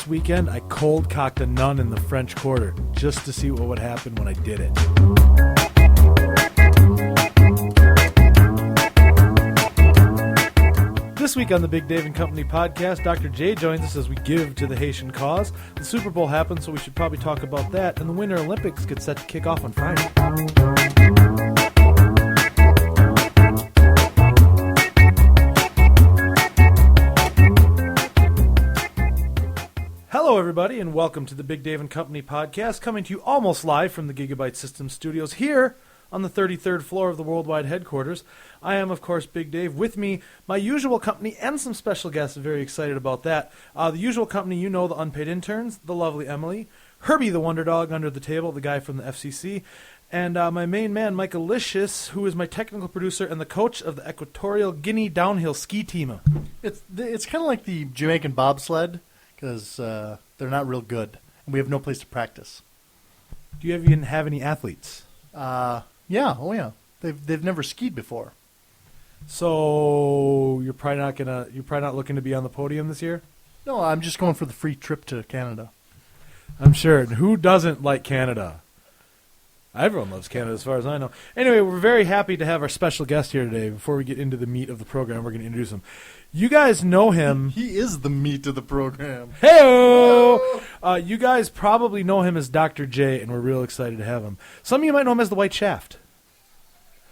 last weekend, I cold cocked a nun in the French Quarter just to see what would happen when I did it. This week on the Big Dave and Company podcast, Dr. J joins us as we give to the Haitian cause. The Super Bowl happens, so we should probably talk about that. And the Winter Olympics get set to kick off on Friday. Hello, everybody, and welcome to the Big Dave and Company podcast, coming to you almost live from the Gigabyte Systems studios here on the 33rd floor of the worldwide headquarters. I am, of course, Big Dave. With me, my usual company and some special guests. Very excited about that. The usual company, you know, the unpaid interns, the lovely Emily, Herbie, the wonder dog under the table, the guy from the FCC, and my main man, Michael Licious, who is my technical producer and the coach of the Equatorial Guinea downhill ski team. It's kind of like the Jamaican bobsled, because they're not real good, and we have no place to practice. Do you even have any athletes? Yeah. They've never skied before. So you're probably not looking to be on the podium this year? No, I'm just going for the free trip to Canada. I'm sure. And who doesn't like Canada? Everyone loves Canada as far as I know. Anyway, we're very happy to have our special guest here today. Before we get into the meat of the program, we're going to introduce him. You guys know him. He is the meat of the program. Hey-o! You guys probably know him as Dr. J, and we're real excited to have him. Some of you might know him as the White Shaft.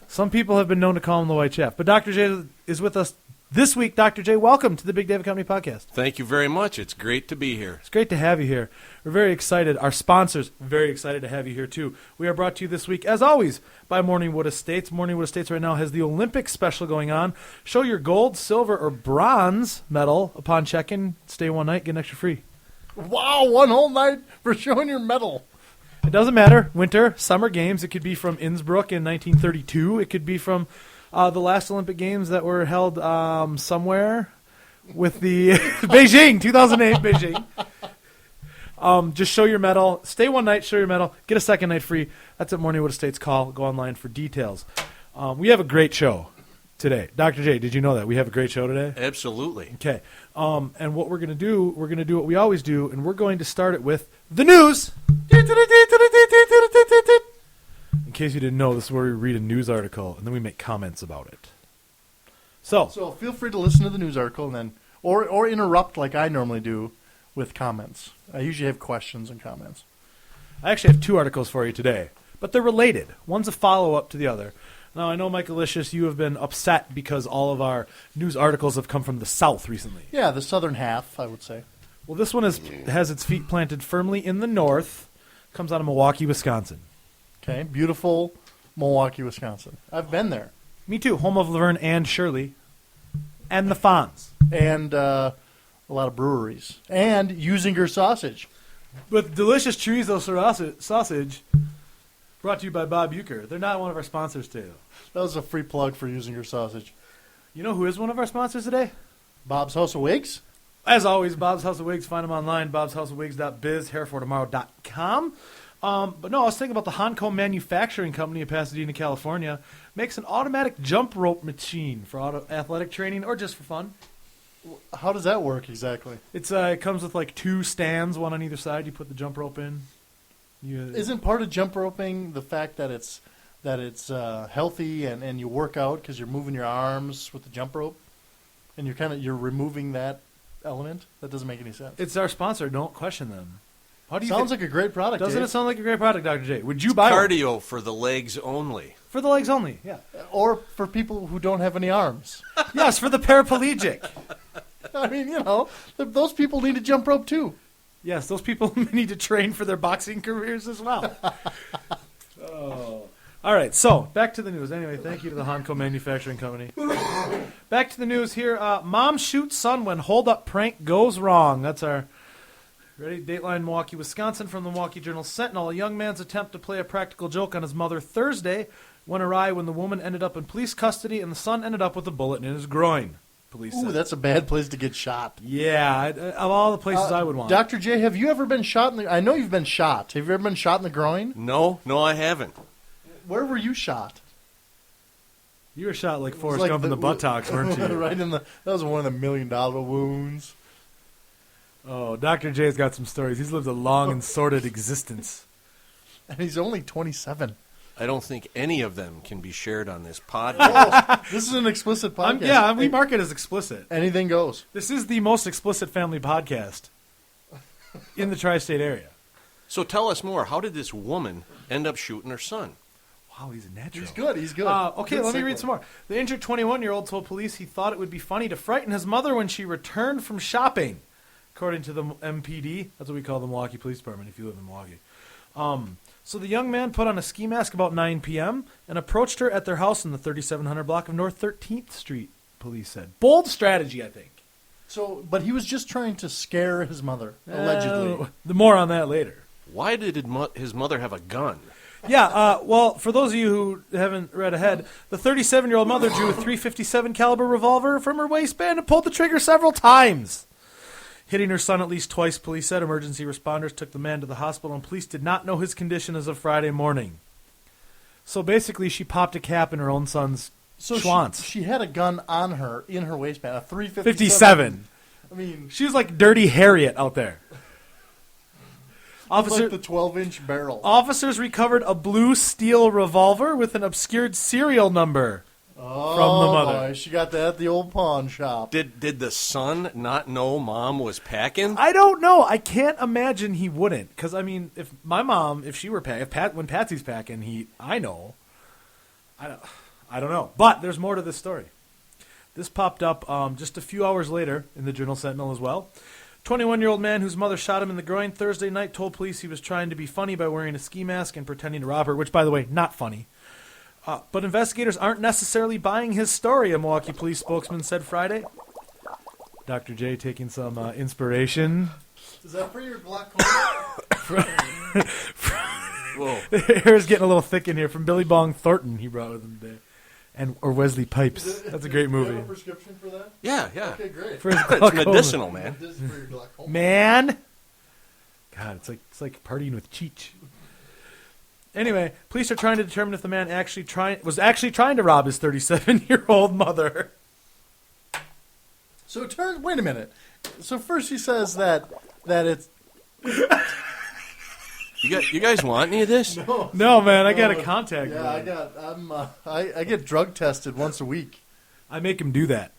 Some people have been known to call him the White Shaft. But Dr. J is with us this week. Dr. J, welcome to the Big Dave and Company podcast. Thank you very much. It's great to be here. It's great to have you here. We're very excited. Our sponsors, very excited to have you here, too. We are brought to you this week, as always, by Morningwood Estates. Morningwood Estates right now has the Olympic special going on. Show your gold, silver, or bronze medal upon check-in. Stay one night, get an extra free. Wow, one whole night for showing your medal. It doesn't matter. Winter, summer games. It could be from Innsbruck in 1932. It could be from the last Olympic Games that were held somewhere with the Beijing, 2008 Beijing. Just show your medal. Stay one night, show your medal. Get a second night free. That's at Morningwood Estates. Call. Go online for details. We have a great show today. Dr. J, did you know that? We have a great show today? Absolutely. Okay. And what we're going to do what we always do, and we're going to start it with the news. In case you didn't know, this is where we read a news article, and then we make comments about it. So feel free to listen to the news article and then, or interrupt like I normally do with comments. I usually have questions and comments. I actually have two articles for you today, but they're related. One's a follow-up to the other. Now, I know, Michael Licious, you have been upset because all of our news articles have come from the South recently. Yeah, the southern half, I would say. Well, this one has its feet planted firmly in the north. Comes out of Milwaukee, Wisconsin. Okay, beautiful Milwaukee, Wisconsin. I've been there. Me too, home of Laverne and Shirley. And the Fonz. And a lot of breweries. And Usinger sausage. With delicious chorizo sausage, brought to you by Bob Euchre. They're not one of our sponsors today, though. That was a free plug for Usinger sausage. You know who is one of our sponsors today? Bob's House of Wigs. As always, Bob's House of Wigs. Find them online, bobshouseofwigs.biz, hairfortomorrow.com. But no, I was thinking about the Honco Manufacturing Company in Pasadena, California. Makes an automatic jump rope machine for athletic training or just for fun. How does that work exactly? It comes with like two stands, one on either side. You put the jump rope in. Isn't part of jump roping the fact that it's healthy and you work out because you're moving your arms with the jump rope, and you're removing that element? That doesn't make any sense. It's our sponsor. Don't question them. How do you Sounds like a great product. Doesn't Dave? it sound like a great product, Dr. J? Would you buy one? Cardio for the legs only. For the legs only, yeah. Or for people who don't have any arms. Yes, for the paraplegic. I mean, those people need to jump rope too. Yes, those people need to train for their boxing careers as well. Oh. All right, so back to the news. Anyway, thank you to the Honco Manufacturing Company. Back to the news here. Mom shoots son when hold-up prank goes wrong. That's our ready Dateline Milwaukee, Wisconsin from the Milwaukee Journal-Sentinel. A young man's attempt to play a practical joke on his mother Thursday went awry when the woman ended up in police custody and the son ended up with a bullet in his groin. Police said. That's a bad place to get shot. Yeah, of all the places I would want. Dr. J, have you ever been shot in the... I know you've been shot. Have you ever been shot in the groin? No, I haven't. Where were you shot? You were shot like Forrest Gump in the buttocks, weren't you? Right in the... That was one of the $1 million wounds. Oh, Dr. J's got some stories. He's lived a long and sordid existence. And he's only 27. I don't think any of them can be shared on this podcast. This is an explicit podcast. We mark it as explicit. Anything goes. This is the most explicit family podcast in the tri-state area. So tell us more. How did this woman end up shooting her son? Wow, he's a natural. He's good. Okay, Good let me segue. read some more. The injured 21-year-old told police he thought it would be funny to frighten his mother when she returned from shopping, according to the MPD. That's what we call the Milwaukee Police Department if you live in Milwaukee. So the young man put on a ski mask about 9 p.m. and approached her at their house in the 3700 block of North 13th Street, police said. Bold strategy, I think. So, but he was just trying to scare his mother, allegedly. More on that later. Why did his mother have a gun? Yeah, well, for those of you who haven't read ahead, the 37-year-old mother drew a .357 caliber revolver from her waistband and pulled the trigger several times, hitting her son at least twice. Police said emergency responders took the man to the hospital, and police did not know his condition as of Friday morning. So basically, she popped a cap in her own son's schwanz. She had a gun on her, in her waistband, a .357. 57. I mean, She was like Dirty Harriet out there. like the 12-inch barrel. Officers recovered a blue steel revolver with an obscured serial number from the mother. Boy, she got that at the old pawn shop. Did the son not know mom was packing? I don't know. I can't imagine he wouldn't. Because, I mean, if my mom, if she were packing, when Patsy's packing, I know. I don't know. But there's more to this story. This popped up just a few hours later in the Journal Sentinel as well. 21-year-old man whose mother shot him in the groin Thursday night told police he was trying to be funny by wearing a ski mask and pretending to rob her, which, by the way, not funny. But investigators aren't necessarily buying his story, a Milwaukee police spokesman said Friday. Dr. J taking some inspiration. Is that for your glaucoma? Whoa. The hair's getting a little thick in here from Billy Bong Thornton he brought with him today. Or Wesley Pipes. That's a great Do you have movie. a prescription for that? Yeah. Okay, great. For his It's glaucoma. medicinal, man. This is for your glaucoma. Man. God, it's like partying with Cheech. Anyway, police are trying to determine if the man was actually trying to rob his 37-year-old mother. So wait a minute. So first he says that it's You guys want any of this? No, man, I got a contact. Yeah, I get drug tested once a week. I make him do that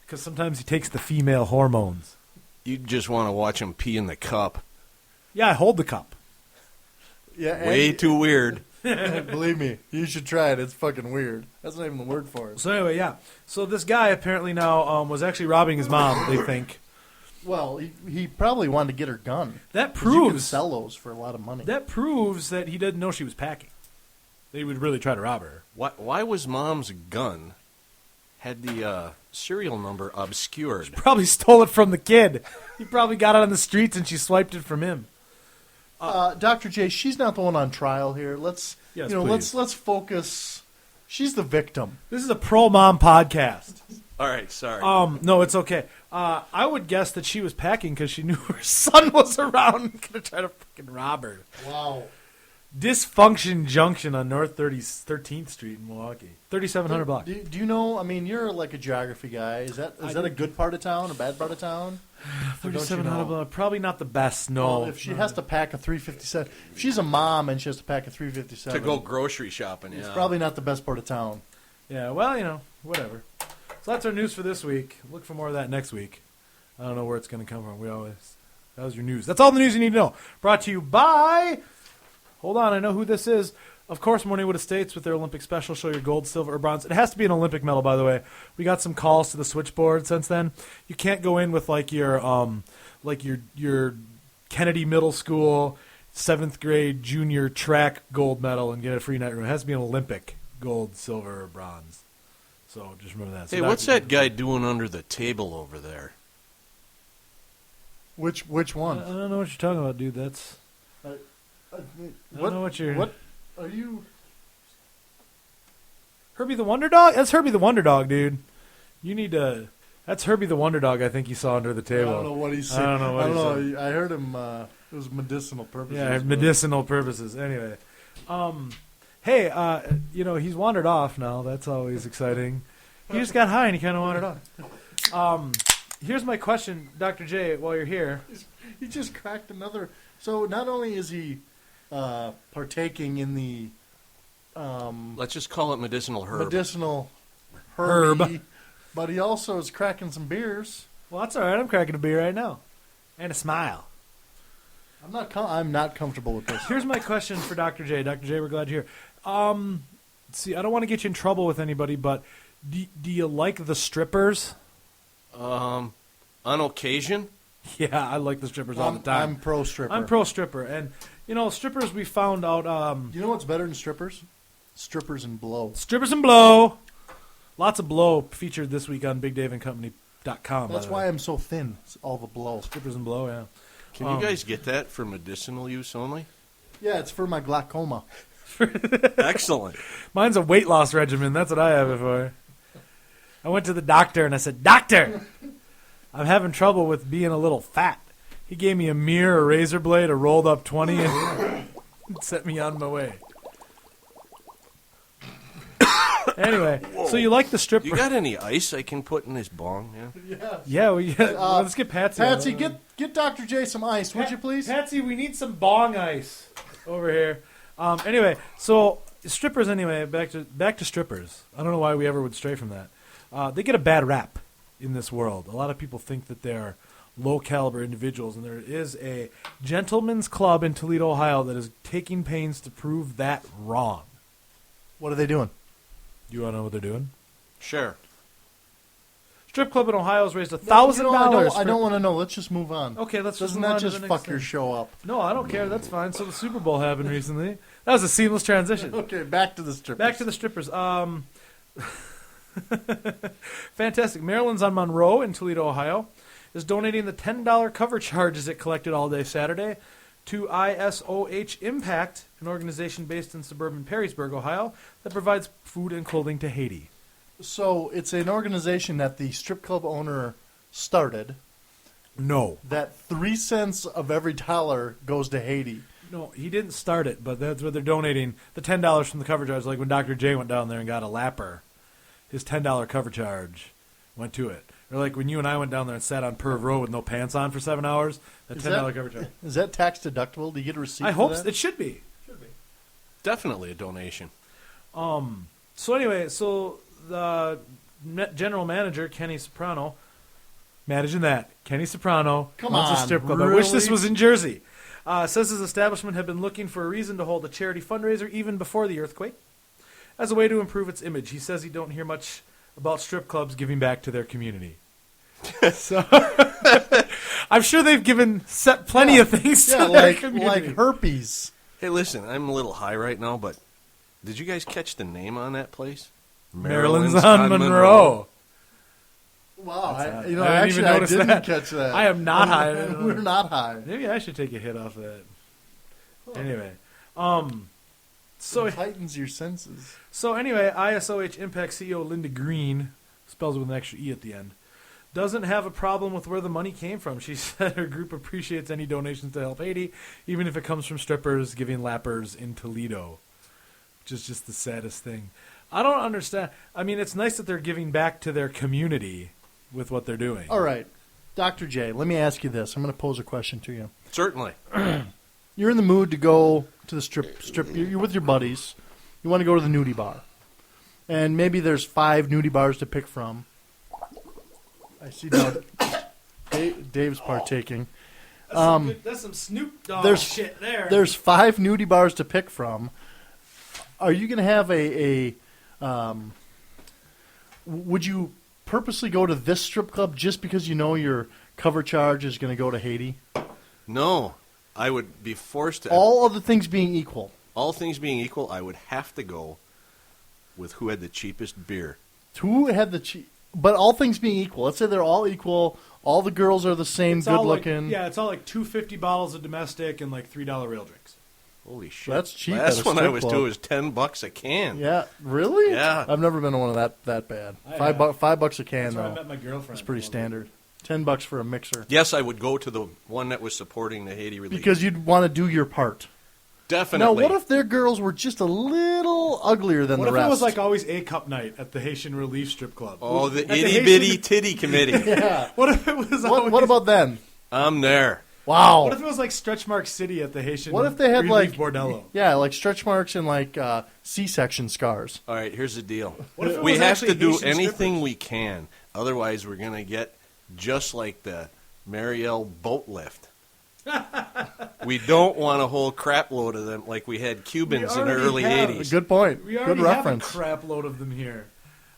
because sometimes he takes the female hormones. You just want to watch him pee in the cup. Yeah, I hold the cup. Yeah, Way too weird. Believe me, you should try it. It's fucking weird. That's not even the word for it. So anyway, yeah. So this guy apparently now was actually robbing his mom, they think. Well, he probably wanted to get her gun. That 'Cause you can proves sell those for a lot of money. that he didn't know she was packing. They would really try to rob her. Why was mom's gun had the serial number obscured? Probably stole it from the kid. He probably got it on the streets and she swiped it from him. Dr. J, she's not the one on trial here. Let's please. let's focus. She's the victim. This is a pro mom podcast. All right, sorry. No, it's okay. I would guess that she was packing because she knew her son was around and gonna try to fucking rob her. Wow. Dysfunction Junction on North 13th Street in Milwaukee, 3700 block. Do you know? I mean, you're like a geography guy. Is that a good part of town, a bad part of town? Or don't you 3700 know? block, probably not the best. No, Well, if she has to pack a 357, if she's a mom and she has to pack a 357, to go grocery shopping, it's yeah. probably not the best part of town. Yeah, well, whatever. So that's our news for this week. Look for more of that next week. I don't know where it's going to come from. That was your news. That's all the news you need to know. Brought to you by, hold on, I know who this is. Of course, Morningwood Estates with their Olympic special. Show your gold, silver, or bronze. It has to be an Olympic medal, by the way. We got some calls to the switchboard since then. You can't go in with like your Kennedy Middle School 7th grade junior track gold medal and get a free night room. It has to be an Olympic gold, silver, or bronze. So just remember that. So Hey, what's that guy doing under the table over there? Which I one? don't know what you're talking about, dude. That's I don't know what you're. What are you? Herbie the Wonder Dog? That's Herbie the Wonder Dog, dude. You need to. That's Herbie the Wonder Dog. I think you saw under the table. I don't know what he's saying. I don't know what he's saying. I heard him. It was medicinal purposes. Yeah, medicinal purposes. Anyway, hey, he's wandered off now. That's always exciting. He just got high and he kind of wandered off. Here's my question, Dr. J, while you're here. He just cracked another. So not only is he partaking in the Let's just call it medicinal herb. medicinal Herb. herb, but he also is cracking some beers. Well, that's all right. I'm cracking a beer right now. And a smile. I'm not comfortable with this. Here's my question for Dr. J. Dr. J, we're glad you're here. See, I don't want to get you in trouble with anybody, but do you like the strippers? On occasion, Yeah, I like the strippers all the time. I'm pro stripper. I'm pro stripper, and strippers. We found out You know what's better than strippers? Strippers and blow. strippers and blow. Lots of blow featured this week on BigDaveandCompany.com. That's why I'm so thin. It's all the blow. strippers and blow. Yeah. can you guys get that for medicinal use only? Yeah, it's for my glaucoma. Excellent. Mine's a weight loss regimen. That's what I have it for. I went to the doctor and I said, "Doctor, I'm having trouble with being a little fat." He gave me a mirror, a razor blade, a rolled up 20, and set me on my way. Anyway, so you like the stripper? You got any ice I can put in this bong? Yeah. Yeah, let's get Patsy. Patsy, get Dr. J some ice, would you please? Patsy, we need some bong ice over here. Anyway, so strippers. Anyway, back to strippers. I don't know why we ever would stray from that. They get a bad rap in this world. A lot of people think that they're low caliber individuals, and there is a gentleman's club in Toledo, Ohio, that is taking pains to prove that wrong. What are they doing? You want to know what they're doing? Sure. Strip club in Ohio has raised $1,000. I don't want to know. Let's just move on. Okay, let's just Doesn't move that on to just the next fuck your thing. show up? No, I don't care. That's fine. So the Super Bowl happened recently. That was a seamless transition. Okay, back to the strippers. Back to the strippers. Fantastic. Maryland's on Monroe in Toledo, Ohio, is donating the $10 cover charges it collected all day Saturday to ISOH Impact, an organization based in suburban Perrysburg, Ohio, that provides food and clothing to Haiti. So it's an organization that the strip club owner started. No. That 3 cents of every dollar goes to Haiti. No, he didn't start it, but that's what they're donating. The $10 from the cover charge, like when Dr. J went down there and got a lapper, his $10 cover charge went to it. Or like when you and I went down there and sat on Perv Row with no pants on for 7 hours, that Is $10 that- cover charge. Is that tax deductible? Do you get a receipt? I for hope that? it should be. Definitely a donation. So anyway, so the general manager, Kenny Soprano, imagine that. Kenny Soprano Come owns a on, strip club. I wish this really? was in Jersey. Says his establishment had been looking for a reason to hold a charity fundraiser even before the earthquake as a way to improve its image. He says he don't hear much about strip clubs giving back to their community. So I'm sure they've given plenty of things to their like community. herpes. Hey, listen, I'm a little high right now, but did you guys catch the name on that place? Maryland's on Monroe. Wow, That's odd. I didn't I didn't even notice that. catch that. I am not high. We're not high. Maybe I should take a hit off that. Anyway, so It heightens your senses. anyway, ISOH Impact CEO Linda Green, spells it with an extra E at the end, doesn't have a problem with where the money came from. She said her group appreciates any donations to help Haiti, even if it comes from strippers giving lappers in Toledo, which is just the saddest thing. I don't understand. I mean, it's nice that they're giving back to their community with what they're doing. All right, Dr. J, let me ask you this. I'm going to pose a question to you. Certainly. You're in the mood to go to the strip. You're with your buddies. You want to go to the nudie bar. And maybe there's 5 nudie bars to pick from. I see now Dave's partaking. That's some Snoop Dogg there's- shit there. There's 5 nudie bars to pick from. Are you going to have would you purposely go to this strip club just because you know your cover charge is going to go to Haiti? No, I would be forced to. All other things being equal. All things being equal, I would have to go with who had the cheapest beer. Who had the cheap? But all things being equal, let's say they're all equal. All the girls are the same, It's good all like- looking. yeah, it's all like 250 bottles of domestic and like $3 rail drinks. Holy shit! That's cheap at Last a one I strip was club. doing was $10 a can. Yeah, really? Yeah. I've never been to one of that bad. I $5 have. $5 a can That's where I though. met my girlfriend. It's pretty standard. $10 for a mixer Yes, I would go to the one that was supporting the Haiti relief. because you'd want to do your part. Definitely. Now, what if their girls were just a little uglier than What the if rest? it was like always A Cup night at the Haitian Relief Strip Club? Oh, the At the itty bitty Haitian- titty committee. yeah. What if it was always, What about then? I'm there. Wow. What if it was like Stretch Mark City at the Haitian What if they had Relief like Bordello? Yeah, like stretch marks and like C-section scars. All right, here's the deal. What if it We was have actually to do Haitian anything strippers? we can. Otherwise, we're going to get just like the Mariel boat lift. We don't want a whole crap load of them like we had Cubans We in the already early have. 80s. Good point. We already Good have reference. a crap load of them here.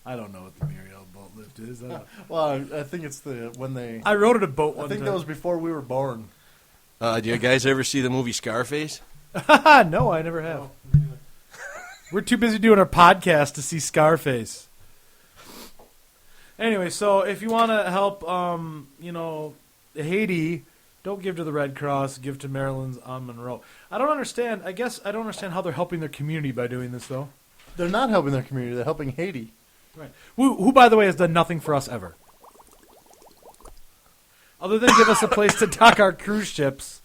I don't know what the Muriel boat lift is. Well, I think it's when they. I rode at a boat I one think time. that was before we were born. Do you guys ever see the movie Scarface? No, I never have. We're too busy doing our podcast to see Scarface. Anyway, so if you want to help, Haiti, don't give to the Red Cross. Give to Maryland's on Monroe. I don't understand. I guess I don't understand how they're helping their community by doing this, though. They're not helping their community. They're helping Haiti. Right. Who, by the way, has done nothing for us ever. Other than give us a place to dock our cruise ships,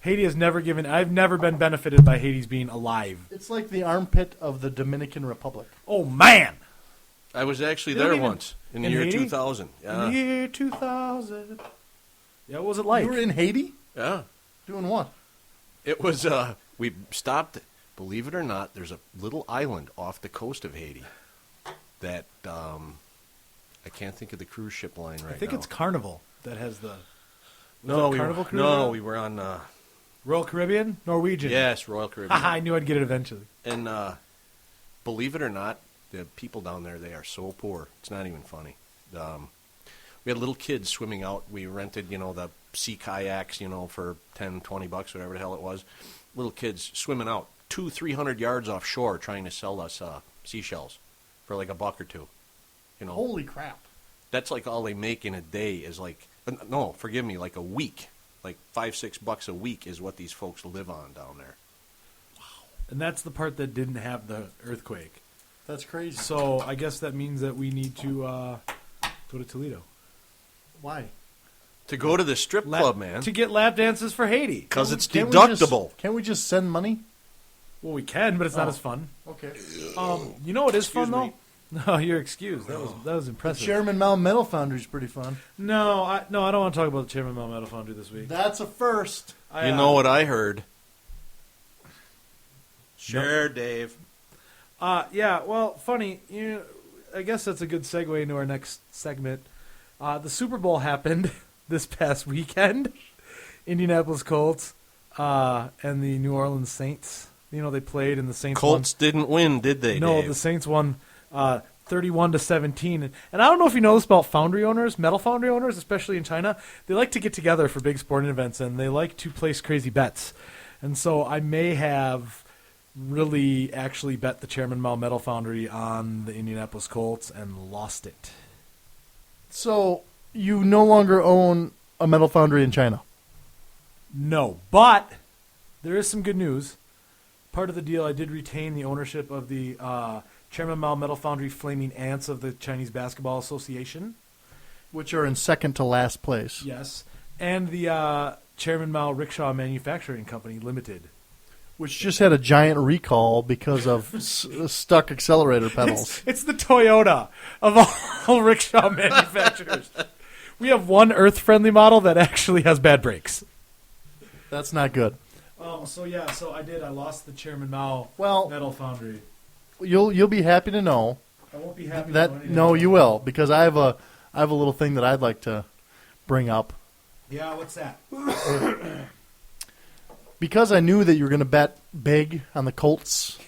Haiti has never given. I've never been benefited by Haiti's being alive. It's like the armpit of the Dominican Republic. Oh man! I was actually They don't there even- once in the in year Haiti? 2000. In Yeah. the year 2000. Yeah, what was it like? You were in Haiti Yeah. doing what? It was, we stopped, believe it or not, there's a little island off the coast of Haiti that, I can't think of the cruise ship line right now. I think it's Carnival that has the. No, Carnival cruise? we were on, Royal Caribbean, Norwegian. yes, Royal Caribbean. Haha, I knew I'd get it eventually. And believe it or not, the people down there, they are so poor. It's not even funny. We had little kids swimming out. We rented, the sea kayaks, for 10, 20 bucks, whatever the hell it was. Little kids swimming out 200-300 yards offshore trying to sell us seashells for like $1 or $2. Holy crap. That's like all they make in a day is like, no, forgive me, like a week. Like $5-6 a week is what these folks live on down there. And that's the part that didn't have the earthquake. That's crazy. So I guess that means that we need to go to Toledo. Why? To go to the strip club, man, To get lap dances for Haiti. because it's Can't deductible. Can't we just send money? Well, we can, but it's not Oh. as fun. Okay. You know what is fun, Excuse though? me. No, you're excused. That was impressive. Chairman Mount Metal Foundry is pretty fun. No, I don't want to talk about the Chairman Mount Metal Foundry this week. That's a first. You know what I heard? Sure, Dave. Yeah, well, funny. I guess that's a good segue into our next segment. The Super Bowl happened this past weekend. Indianapolis Colts and the New Orleans Saints. They played, and the Saints Colts didn't win, did they, won. No, Dave? the Saints won 31-17. And I don't know if you know this about foundry owners, metal foundry owners, especially in China. They like to get together for big sporting events, and they like to place crazy bets. And so I may have really actually bet the Chairman Mao Metal Foundry on the Indianapolis Colts and lost it. So you no longer own a metal foundry in China. No, but there is some good news. Part of the deal, I did retain the ownership of the Chairman Mao Metal Foundry Flaming Ants of the Chinese Basketball Association. Which are in second to last place. Yes. And the Chairman Mao Rickshaw Manufacturing Company Limited. Which just had a giant recall because of stuck accelerator pedals. It's the Toyota of all rickshaw manufacturers. We have one Earth-friendly model that actually has bad brakes. That's not good. So I did. I lost the Chairman Mao Well, Metal Foundry. you'll be happy to know I won't be happy. that no, you will, because I have a little thing that I'd like to bring up. Yeah, what's that? Because I knew that you were going to bet big on the Colts,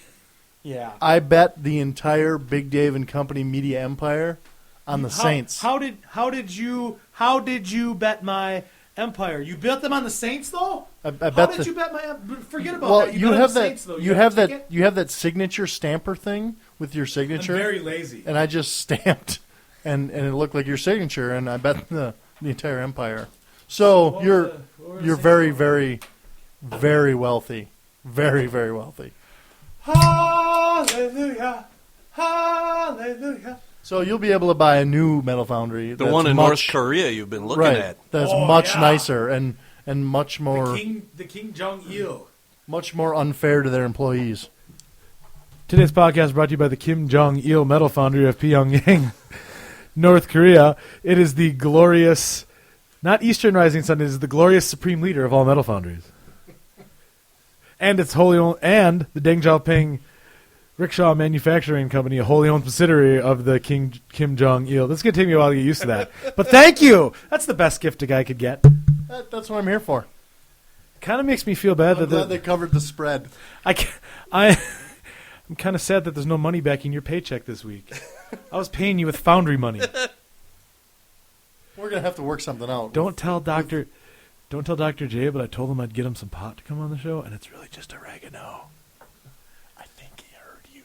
Yeah. I bet the entire Big Dave and Company media empire on the Saints. How did you bet my empire? You bet them on the Saints though? I How bet did the, you bet my? Forget about well, that. you bet on have the that. Saints, though. You got have a that. ticket? You have that signature stamper thing with your I'm signature, very lazy. and I just stamped, and it looked like your signature, and I bet the entire empire. So What you're was the you're Saints very, score? very, very wealthy, very, very wealthy. Hallelujah, hallelujah. So you'll be able to buy a new metal foundry. The that's one in much, North Korea you've been looking right? at. That's Oh, much yeah. nicer and much more The King Jong Il. Much more unfair to their employees. Today's podcast brought to you by the Kim Jong-il Metal Foundry of Pyongyang, North Korea. It is the glorious, not Eastern Rising Sun, it is the glorious supreme leader of all metal foundries. And it's wholly owned, and the Deng Xiaoping Rickshaw Manufacturing Company, a wholly owned subsidiary of the Kim Jong-il. This is going to take me a while to get used to that. But thank you! That's the best gift a guy could get. That's what I'm here for. Kind of makes me feel bad I'm glad they covered the spread. I'm kind of sad that there's no money backing your paycheck this week. I was paying you with foundry money. We're going to have to work something out. Don't tell Dr. J, but I told him I'd get him some pot to come on the show, and it's really just oregano. I think he heard you.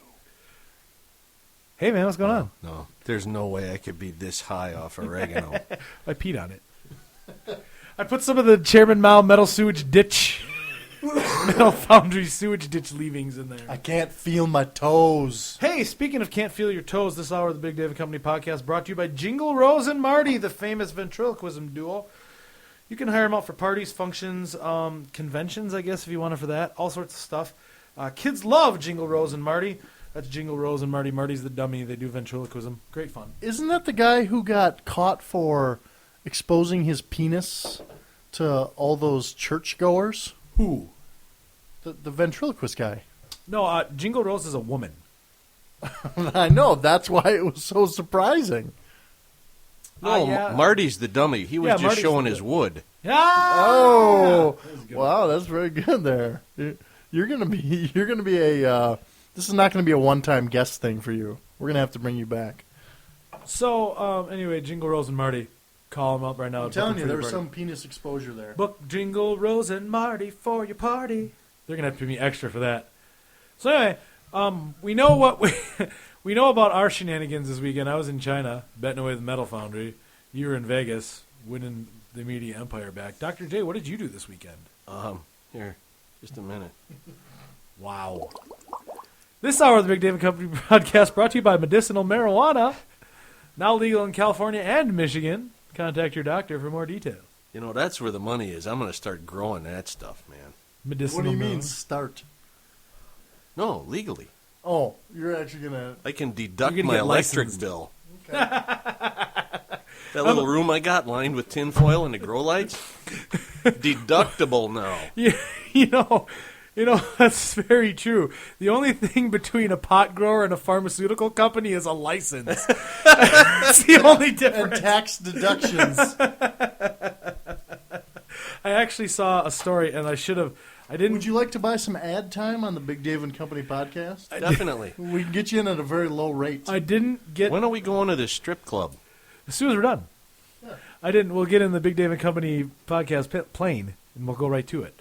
Hey, man, what's going on? No, there's no way I could be this high off oregano. I peed on it. I put some of the Chairman Mao metal foundry sewage ditch leavings in there. I can't feel my toes. Hey, speaking of can't feel your toes, this hour of the Big David Company podcast brought to you by Jingle Rose and Marty, the famous ventriloquism duo. You can hire them out for parties, functions, conventions, I guess, if you want it for that. All sorts of stuff. Kids love Jingle Rose and Marty. That's Jingle Rose and Marty. Marty's the dummy. They do ventriloquism. Great fun. Isn't that the guy who got caught for exposing his penis to all those churchgoers? Who? The ventriloquist guy. No, Jingle Rose is a woman. I know. That's why it was so surprising. No, yeah. Marty's the dummy. He was just Marty's showing the- his wood. Oh, That was good. wow, that's very good there. You're gonna be a. This is not gonna be a one-time guest thing for you. We're gonna have to bring you back. So, anyway, Jingle Rose and Marty. Call them up right now. I'm telling Book you, them for there your was party. some penis exposure there. Book Jingle Rose and Marty for your party. They're gonna have to pay me extra for that. So anyway, we know what we know about our shenanigans this weekend. I was in China betting away the Metal Foundry. You were in Vegas winning the media empire back. Dr. J, what did you do this weekend? Here, just a minute. Wow. This hour of the Big David Company podcast brought to you by medicinal marijuana, now legal in California and Michigan. Contact your doctor for more details. You know, that's where the money is. I'm going to start growing that stuff, man. Medicinal What do you mean marijuana. start? No, legally. Oh, you're actually gonna. I can deduct You're gonna my get electric licensed. bill. That little room I got lined with tinfoil and the grow lights, deductible now. Yeah, you know, that's very true. The only thing between a pot grower and a pharmaceutical company is a license. That's the only And difference. tax deductions. I actually saw a story, and I didn't. Would you like to buy some ad time on the Big Dave and Company podcast? Definitely. We can get you in at a very low rate. I didn't get. When are we going to this strip club? As soon as we're done. Yeah. I didn't. We'll get in the Big Dave and Company podcast plane, and we'll go right to it.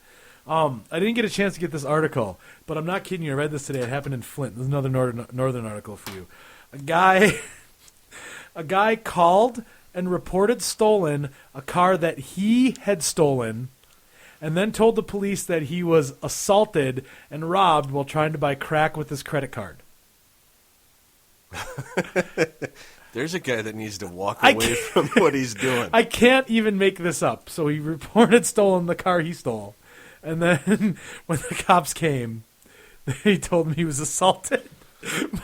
I didn't get a chance to get this article, but I'm not kidding you. I read this today. It happened in Flint. There's another northern article for you. A guy called and reported stolen a car that he had stolen, and then told the police that he was assaulted and robbed while trying to buy crack with his credit card. There's a guy that needs to walk I away can't- from what he's doing. I can't even make this up. So he reported stolen the car he stole. And then when the cops came, he told them he was assaulted.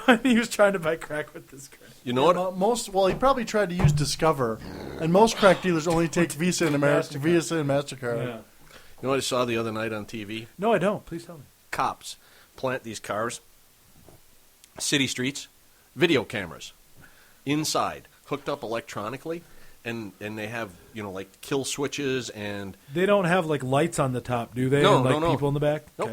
But he was trying to buy crack with this credit. You know what? He probably tried to use Discover, and most crack dealers only take Visa and MasterCard. MasterCard. Yeah. You know what I saw the other night on TV? No, I don't. Please tell me. Cops plant these cars, city streets, video cameras, inside, hooked up electronically, and they have, like kill switches and They don't have like lights on the top, do they? No, and, like no. people in the back? Nope.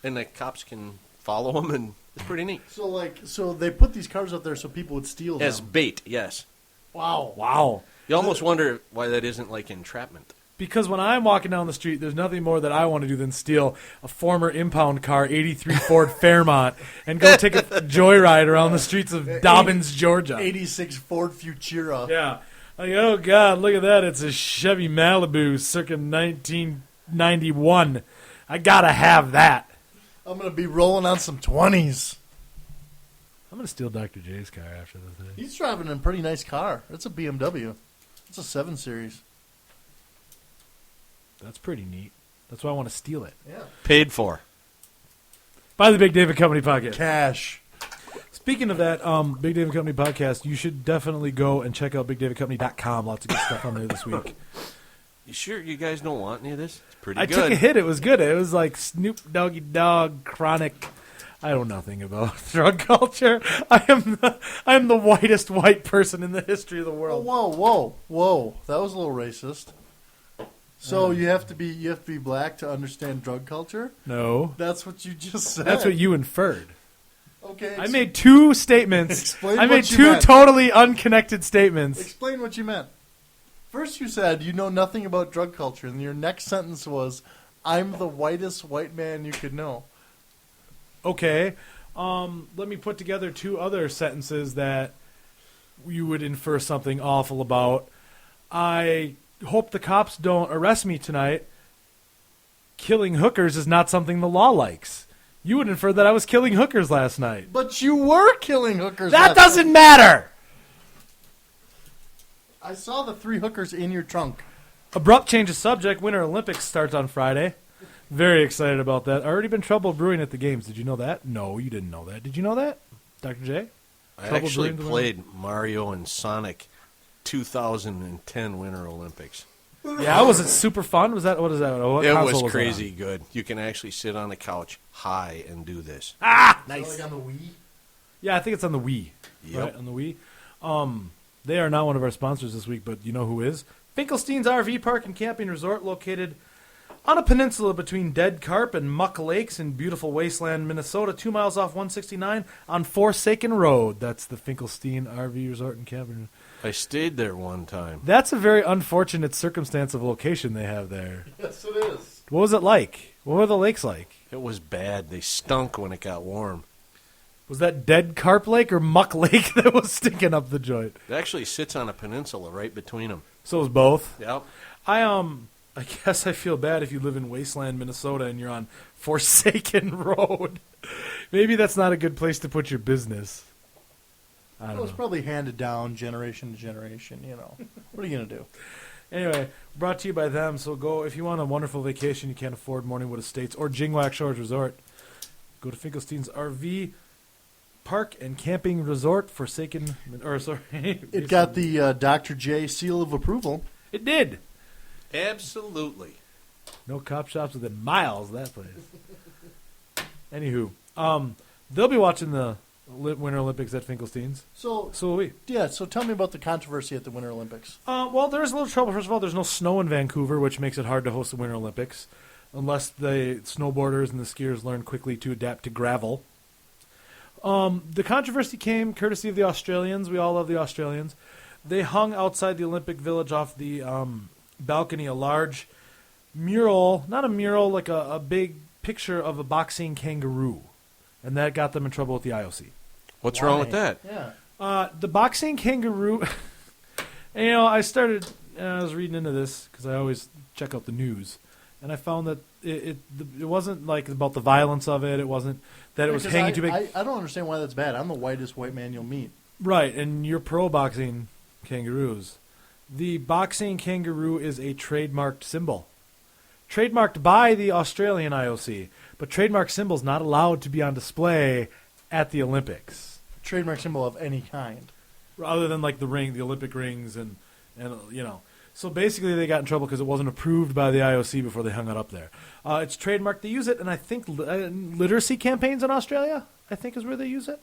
Okay. the cops can follow them, and it's pretty neat. So they put these cars up there so people would steal As them. bait, yes. Wow. Wow. You almost wonder why that isn't like entrapment. Because when I'm walking down the street, there's nothing more that I want to do than steal a former impound car, 83 Ford Fairmont, and go take a joyride around the streets of Dobbins, Georgia. 86 Ford Futura. Yeah. Like, oh, God, look at that. It's a Chevy Malibu circa 1991. I got to have that. I'm going to be rolling on some 20s. I'm going to steal Dr. J's car after this thing. He's driving a pretty nice car. It's a BMW. It's a 7 Series. That's pretty neat. That's why I want to steal it. Yeah. Paid for. By the Big David Company podcast. Cash. Speaking of that, Big David Company podcast, you should definitely go and check out BigDavidCompany.com. Lots of good stuff on there this week. You sure you guys don't want any of this? It's pretty I good. took a hit. It was good. It was like Snoop Doggy Dogg, chronic. I know nothing about drug culture. I am the whitest white person in the history of the Oh, world. whoa! That was a little racist. So you have to be black to understand drug culture. No, That's what you just said. that's what you inferred. Okay. I made two statements. Explain I made what you two meant. totally unconnected statements. Explain what you meant. First, you said you know nothing about drug culture, and your next sentence was, "I'm the whitest white man you could know." Okay, let me put together two other sentences that you would infer something awful about. I hope the cops don't arrest me tonight. Killing hookers is not something the law likes. You would infer that I was killing hookers last night. But you were killing hookers. That last doesn't night. matter! I saw the 3 hookers in your trunk. Abrupt change of subject. Winter Olympics starts on Friday. Very excited about that. Already been trouble brewing at the games. Did you know that? No, you didn't know that. Did you know that, Dr. J? I Trouble actually brewing played Mario and Sonic 2010 Winter Olympics. Yeah, was it super fun? Was that what is that? What It console was that on? crazy good. You can actually sit on the couch high and do this. Ah, Is that nice. like on the Wii? Yeah, I think it's on the Wii. Yep. Right, on the Wii. They are not one of our sponsors this week, but you know who is? Finkelstein's RV Park and Camping Resort, located on a peninsula between Dead Carp and Muck Lakes in beautiful wasteland, Minnesota, 2 miles off 169 on Forsaken Road. That's the Finkelstein RV Resort and Camping. I stayed there one time. That's a very unfortunate circumstance of location they have there. Yes, it is. What was it like? What were the lakes like? It was bad. They stunk when it got warm. Was that Dead Carp Lake or Muck Lake that was stinking up the joint? It actually sits on a peninsula right between them. So it was both. Yep. I guess I feel bad if you live in Wasteland, Minnesota, and you're on Forsaken Road. Maybe that's not a good place to put your business. I It don't was know. probably handed down generation to generation, you know. What are you going to do? Anyway, brought to you by them. So go if you want a wonderful vacation you can't afford, Morningwood Estates or Jingwack Shores Resort. Go to Finkelstein's RV Park and Camping Resort, Forsaken. Or sorry, It got the Dr. J seal of approval. It did. Absolutely. No cop shops within miles of that place. Anywho, they'll be watching the Winter Olympics at Finkelstein's. So, So will we. yeah, so tell me about the controversy at the Winter Olympics. Well, there's a little trouble. First of all, there's no snow in Vancouver, which makes it hard to host the Winter Olympics, unless the snowboarders and the skiers learn quickly to adapt to gravel. The controversy came courtesy of the Australians. We all love the Australians. They hung outside the Olympic Village off the balcony a large mural, not a mural, like a big picture of a boxing kangaroo. And that got them in trouble with the IOC. What's wrong with Why? that? Yeah. The boxing kangaroo. And, I was reading into this because I always check out the news, and I found that it wasn't like about the violence of it. It wasn't that it was Because hanging too big. I don't understand why that's bad. I'm the whitest white man you'll meet. Right, and you're pro boxing kangaroos. The boxing kangaroo is a trademarked symbol, trademarked by the Australian IOC, but trademark symbols not allowed to be on display at the Olympics. Trademark symbol of any kind. Other than like the ring, the Olympic rings, and So basically, they got in trouble because it wasn't approved by the IOC before they hung it up there. It's trademarked. They use it, and I think literacy campaigns in Australia, I think, is where they use it.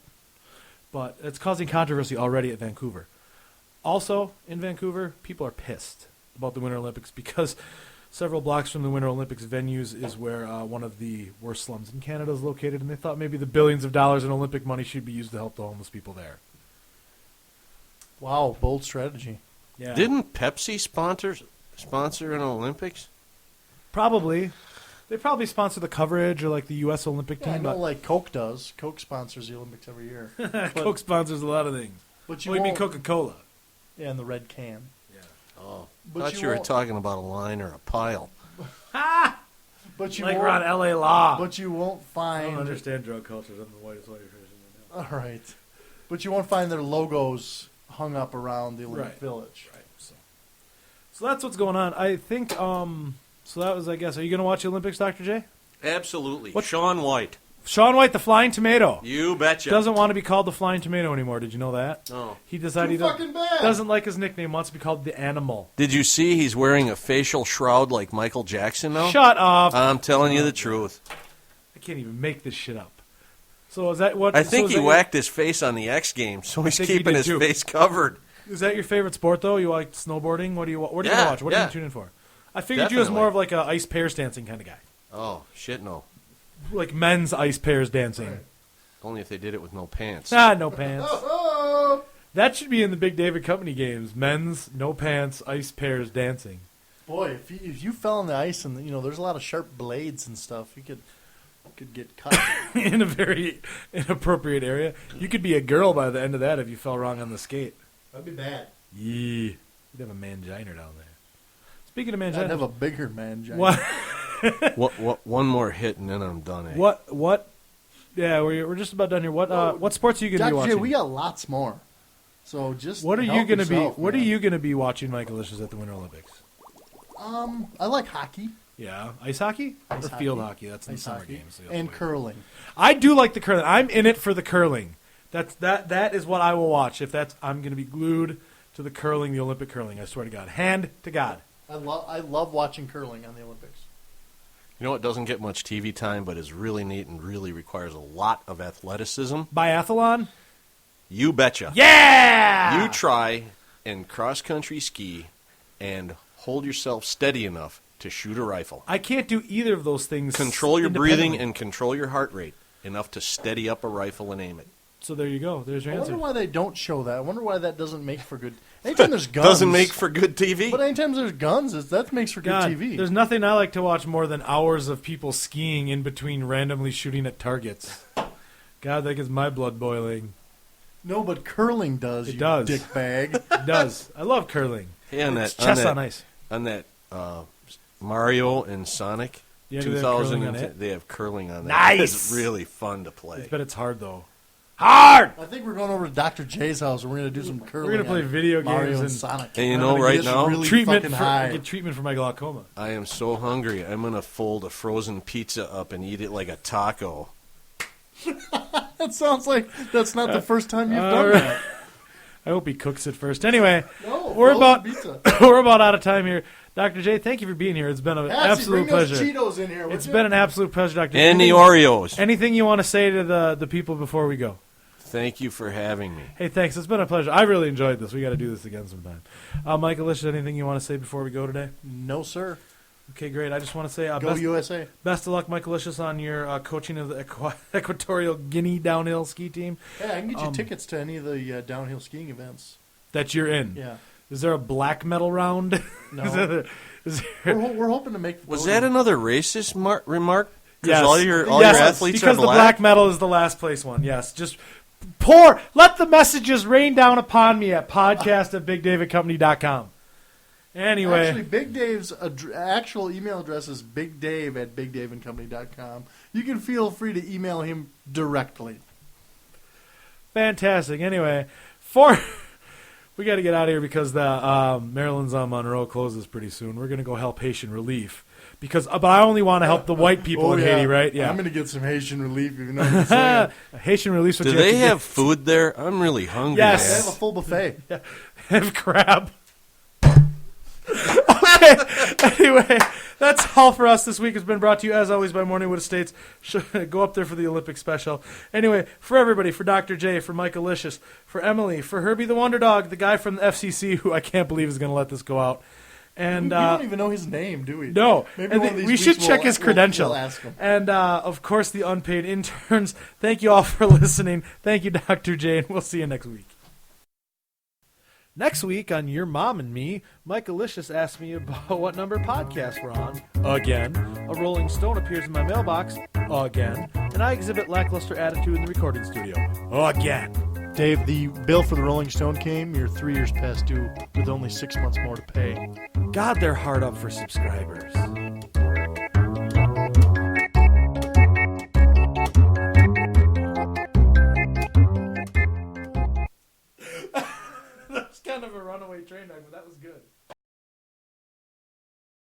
But it's causing controversy already at Vancouver. Also, in Vancouver, people are pissed about the Winter Olympics because several blocks from the Winter Olympics venues is where one of the worst slums in Canada is located, and they thought maybe the billions of dollars in Olympic money should be used to help the homeless people there. Wow, bold strategy. Yeah, Didn't Pepsi sponsor an Olympics? probably. They probably sponsor the coverage or like the U.S. Olympic Yeah, I team. know, but like Coke does. Coke sponsors the Olympics every year. Coke sponsors a lot of things. But You mean won't- Coca-Cola? Yeah, and the red can. Oh, But thought you you were won't- talking about a line or a pile. But you Like won't, we're on L.A. Law. But you won't I find. don't understand drug culture. I'm the whitest white person I know. All right, but you won't find their logos hung up around the Olympic Right. Village. Right. So that's what's going on. I think. So that was, I guess. Are you going to watch the Olympics, Dr. J? Absolutely. What- Sean White. Shaun White, the Flying Tomato, You betcha. doesn't want to be called the Flying Tomato anymore. Did you know that? Oh. He decided he Too fucking bad. doesn't like his nickname. Wants to be called the Animal. Did you see he's wearing a facial shroud like Michael Jackson now? Shut up! I'm telling you the truth. I can't even make this shit up. So is that what? I so think is he that whacked his face on the X Games, so he's think he keeping did his too. face covered. Is that your favorite sport though? You like snowboarding? What do you? Where do you Yeah, watch? What do yeah. you tune in for? I figured you as Definitely. more of like a ice pairs dancing kind of guy, Oh, shit, no. like men's ice pairs dancing. Only if they did it with no pants. No pants. Oh, That should be in the Big David Company games. Men's no pants ice pairs dancing. boy, if you fell on the ice and there's a lot of sharp blades and stuff, you could get cut. In a very inappropriate area. You could be a girl by the end of that if you fell wrong on the skate. That'd be bad. Yee. You'd have a mangina down there. Speaking of I'd mangina, have a bigger man. what? One more hit and then I'm done. Eh? What? Yeah, we're just about done here. What sports are you going to be Dr. J, watching? we got lots more. So just What are you help going to be? yourself, What are man. you going to be watching, Michael Licious, at the Winter Olympics? I like hockey. Yeah, ice hockey Ice or hockey. field hockey. That's in Ice summer hockey. games. And curling. I do like the curling. I'm in it for the curling. That is what I will watch. I'm going to be glued to the curling, the Olympic curling. I swear to God, hand to God. I love watching curling on the Olympics. You know what doesn't get much TV time but is really neat and really requires a lot of athleticism? Biathlon. You betcha. Yeah. You try and cross-country ski and hold yourself steady enough to shoot a rifle. I can't do either of those things. Control your breathing independently. and control your heart rate enough to steady up a rifle and aim it. So there you go. There's your I wonder answer. why they don't show that. I wonder why that doesn't make for good. Anytime there's guns, Doesn't make for good TV. But anytime there's guns, that makes for good God, TV. there's nothing I like to watch more than hours of people skiing in between randomly shooting at targets. God, that gets my blood boiling. No, but curling does. It you does. dick bag. It does. I love curling. Hey, on It's that, chess on ice. on that Mario and Sonic Yeah, do they have curling 2010, on it? they have curling on that. Nice! It's really fun to play. I bet it's hard though. Hard. I think we're going over to Dr. J's house and we're going to do some curling. We're gonna play on video Mario games and and Sonic. And you I'm know, gonna right get now- really treatment fucking for high. get treatment for my glaucoma. I am so hungry. I'm going to fold a frozen pizza up and eat it like a taco. That sounds like that's not the first time you've all done right. that. I hope he cooks it first. Anyway, No, we're frozen about pizza. we're about out of time here. Dr. J, thank you for being here. It's been an Cassie, absolute bring those pleasure. Cheetos in here. It's would been you? an absolute pleasure, Dr. And the Anything- Oreos. Anything you want to say to the people before we go? Thank you for having me. Hey, thanks. It's been a pleasure. I really enjoyed this. We got to do this again sometime. Michael Licious, anything you want to say before we go today? No, sir. Okay, great. I just want to say Go USA. best of luck, Michael Licious, on your coaching of the Equatorial Guinea downhill ski team Hey, I can get you tickets to any of the downhill skiing events. that you're in. Yeah. Is there a black medal round? No. Is there- We're hoping to make the Was podium. that another racist remark? Because Yes. all your Yes, athletes because are the black medal is the last place one. Yes, just let the messages rain down upon me at podcast@bigdavidcompany.com. Anyway, Actually, Big Dave's actual email address is bigdave@bigdaveandcompany.com. You can feel free to email him directly. fantastic. Anyway, we got to get out of here because the Maryland's on Monroe closes pretty soon. We're gonna go help Haitian Relief but I only want to help the white people in Haiti, right? Yeah. I'm going to get some Haitian relief, if you know what I'm saying. Haitian Relief's what Do you they have have food there? I'm really hungry. Yes. They man. have a full buffet. to have crab. Okay. Anyway, that's all for us this week. It's been brought to you, as always, by Morningwood Estates. Go up there for the Olympic special. Anyway, for everybody, for Dr. J, for Michael Licious, for Emily, for Herbie the Wonder Dog, the guy from the FCC who I can't believe is going to let this go out. And We don't even know his name, do we? no, Maybe and one of these we should weeks check we'll- his credential. We'll ask him. And of course, the unpaid interns. Thank you all for listening. Thank you, Dr. J, and we'll see you next week. Next week on Your Mom and Me, Michael Licious asked me about what number podcast we're on. Again. A Rolling Stone appears in my mailbox. Again. And I exhibit lackluster attitude in the recording studio. Again. Dave, the bill for the Rolling Stone came. You're 3 years past due with only 6 months more to pay. God, they're hard up for subscribers.